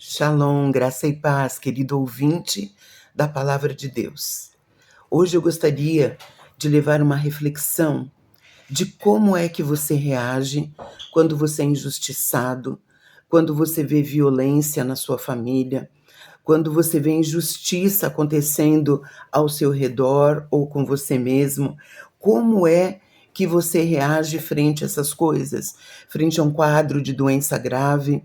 Shalom, graça e paz, querido ouvinte da Palavra de Deus. Hoje eu gostaria de levar uma reflexão de como é que você reage quando você é injustiçado, quando você vê violência na sua família, quando você vê injustiça acontecendo ao seu redor ou com você mesmo. Como é que você reage frente a essas coisas? Frente a um quadro de doença grave,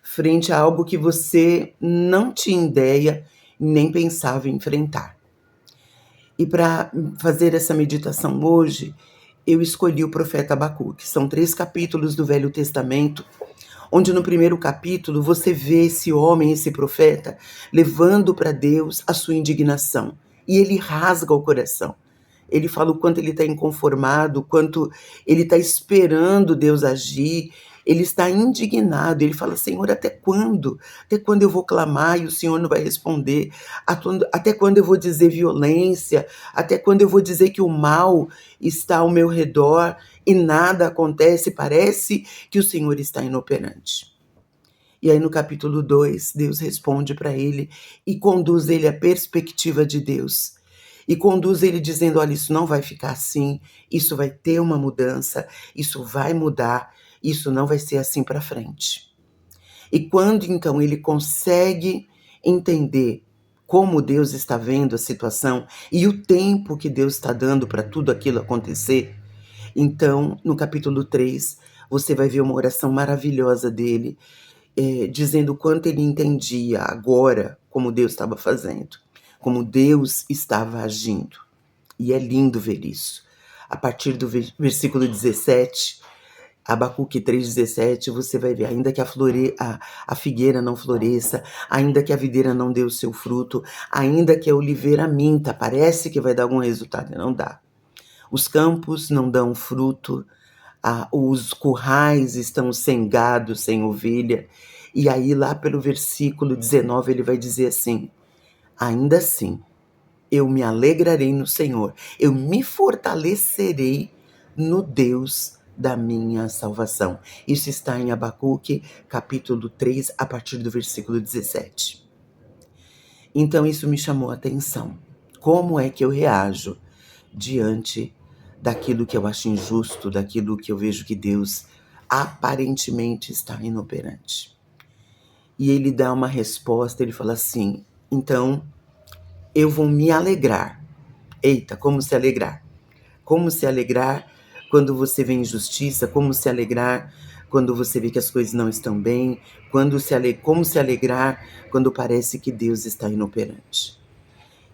frente a algo que você não tinha ideia nem pensava enfrentar. E para fazer essa meditação hoje, eu escolhi o profeta Abacuque. São 3 capítulos do Velho Testamento, onde no primeiro capítulo você vê esse homem, esse profeta, levando para Deus a sua indignação. E ele rasga o coração. Ele fala o quanto ele está inconformado, o quanto ele está esperando Deus agir. Ele está indignado, ele fala: Senhor, até quando? Até quando eu vou clamar e o Senhor não vai responder? Até quando eu vou dizer violência? Até quando eu vou dizer que o mal está ao meu redor e nada acontece? Parece que o Senhor está inoperante. E aí no capítulo 2, Deus responde para ele e conduz ele à perspectiva de Deus. E conduz ele dizendo: olha, isso não vai ficar assim, isso vai ter uma mudança, isso vai mudar, isso não vai ser assim para frente. E quando então ele consegue entender como Deus está vendo a situação e o tempo que Deus está dando para tudo aquilo acontecer, então no capítulo 3 você vai ver uma oração maravilhosa dele, dizendo o quanto ele entendia agora como Deus estava fazendo, como Deus estava agindo. E é lindo ver isso. A partir do versículo 17, Abacuque 3,17, você vai ver: ainda que a figueira não floresça, ainda que a videira não dê o seu fruto, ainda que a oliveira minta, parece que vai dar algum resultado, e não dá. Os campos não dão fruto, os currais estão sem gado, sem ovelha. E aí lá pelo versículo 19 ele vai dizer assim: ainda assim, eu me alegrarei no Senhor, eu me fortalecerei no Deus da minha salvação. Isso está em Abacuque, capítulo 3, a partir do versículo 17. Então isso me chamou a atenção. Como é que eu reajo diante daquilo que eu acho injusto, daquilo que eu vejo que Deus aparentemente está inoperante? E ele dá uma resposta, ele fala assim: então eu vou me alegrar. Eita, como se alegrar? Como se alegrar quando você vê injustiça? Como se alegrar quando você vê que as coisas não estão bem? Como se alegrar quando parece que Deus está inoperante?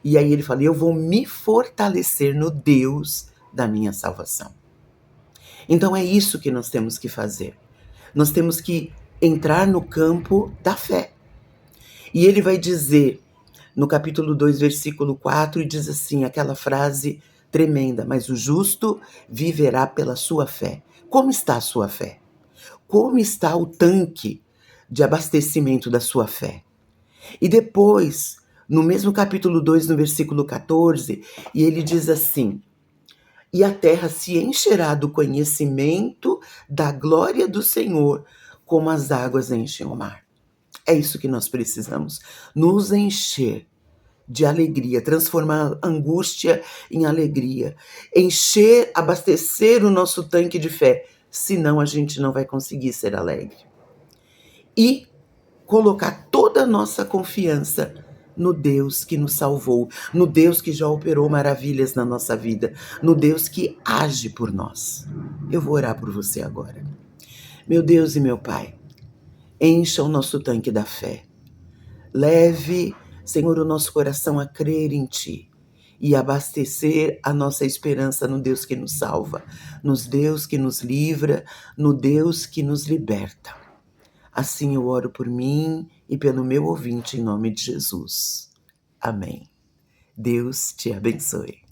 E aí ele fala: eu vou me fortalecer no Deus da minha salvação. Então é isso que nós temos que fazer. Nós temos que entrar no campo da fé. E ele vai dizer no capítulo 2, versículo 4, e diz assim, aquela frase tremenda: mas o justo viverá pela sua fé. Como está a sua fé? Como está o tanque de abastecimento da sua fé? E depois, no mesmo capítulo 2, no versículo 14, e ele diz assim: e a terra se encherá do conhecimento da glória do Senhor, como as águas enchem o mar. É isso que nós precisamos, nos encher de alegria, transformar a angústia em alegria, encher, abastecer o nosso tanque de fé, senão a gente não vai conseguir ser alegre. E colocar toda a nossa confiança no Deus que nos salvou, no Deus que já operou maravilhas na nossa vida, no Deus que age por nós. Eu vou orar por você agora. Meu Deus e meu Pai, encha o nosso tanque da fé. Leve, Senhor, o nosso coração a crer em Ti e abastecer a nossa esperança no Deus que nos salva, no Deus que nos livra, no Deus que nos liberta. Assim eu oro por mim e pelo meu ouvinte em nome de Jesus. Amém. Deus te abençoe.